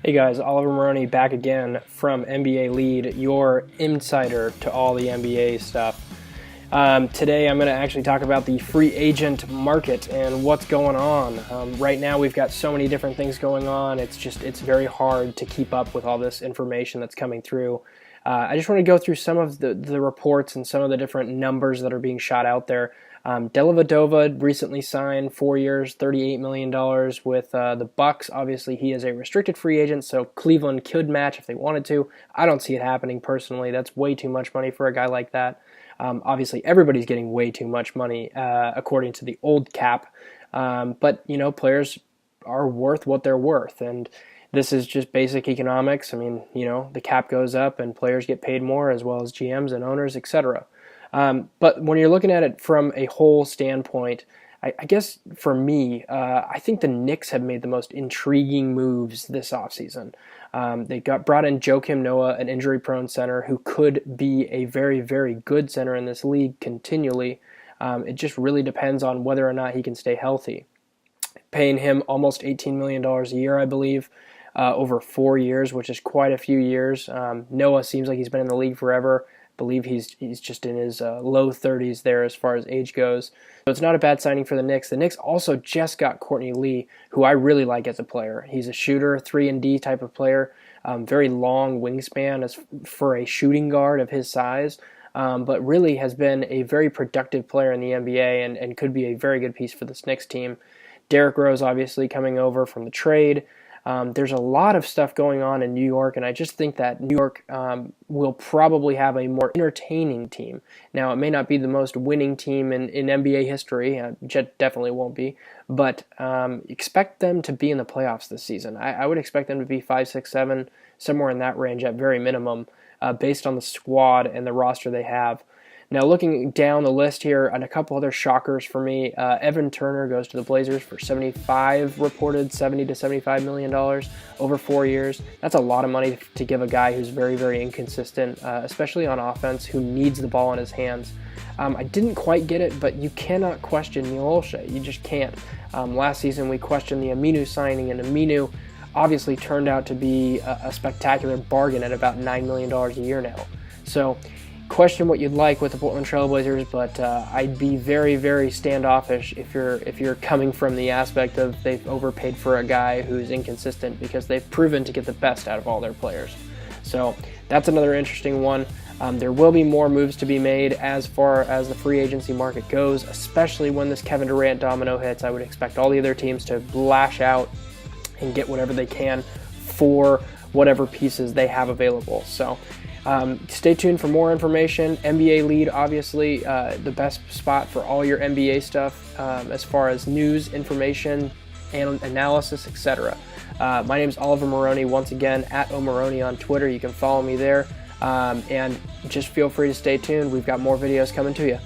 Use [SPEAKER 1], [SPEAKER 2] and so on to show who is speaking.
[SPEAKER 1] Hey guys, Oliver Maroney back again from NBA Lead, your insider to all the NBA stuff. Today I'm going to actually talk about the free agent market and what's going on. Right now we've got so many different things going on, it's very hard to keep up with all this information that's coming through. I just want to go through some of the reports and some of the different numbers that are being shot out there. Dellavedova recently signed 4 years, $38 million with the Bucks. Obviously, he is a restricted free agent, so Cleveland could match if they wanted to. I don't see it happening personally. That's way too much money for a guy like that. Obviously, everybody's getting way too much money according to the old cap. But, you know, players are worth what they're worth, and this is just basic economics. I mean, you know, the cap goes up and players get paid more, as well as GMs and owners, etc. But when you're looking at it from a whole standpoint, I guess for me, I think the Knicks have made the most intriguing moves this offseason. They brought in Joakim Noah, an injury-prone center who could be a very, very good center in this league continually. It just really depends on whether or not he can stay healthy. Paying him almost $18 million a year, I believe, over 4 years, which is quite a few years. Noah seems like he's been in the league forever. Believe he's just in his low 30s there as far as age goes. So it's not a bad signing for the Knicks. The Knicks also just got Courtney Lee, who I really like as a player. He's a shooter, 3-and-D type of player, very long wingspan as for a shooting guard of his size, but really has been a very productive player in the NBA and could be a very good piece for this Knicks team. Derrick Rose obviously coming over from the trade. There's a lot of stuff going on in New York, and I just think that New York will probably have a more entertaining team. Now, it may not be the most winning team in NBA history, definitely won't be, but expect them to be in the playoffs this season. I would expect them to be 5, 6, 7, somewhere in that range at very minimum, based on the squad and the roster they have. Now, looking down the list here, and a couple other shockers for me, Evan Turner goes to the Blazers for $70 to $75 million over 4 years. That's a lot of money to give a guy who's very, very inconsistent, especially on offense, who needs the ball in his hands. I didn't quite get it, but you cannot question Neil Olshey. You just can't. Last season, we questioned the Aminu signing, and Aminu obviously turned out to be a spectacular bargain at about $9 million a year now. So, question what you'd like with the Portland Trail Blazers, but I'd be very, very standoffish if you're coming from the aspect of they've overpaid for a guy who's inconsistent, because they've proven to get the best out of all their players. So that's another interesting one. There will be more moves to be made as far as the free agency market goes, especially when this Kevin Durant domino hits. I would expect all the other teams to lash out and get whatever they can for whatever pieces they have available. So stay tuned for more information. NBA Lead, obviously, the best spot for all your NBA stuff as far as news, information, and analysis, etc. My name is Oliver Maroney, once again, at @OMaroney on Twitter. You can follow me there. And just feel free to stay tuned. We've got more videos coming to you.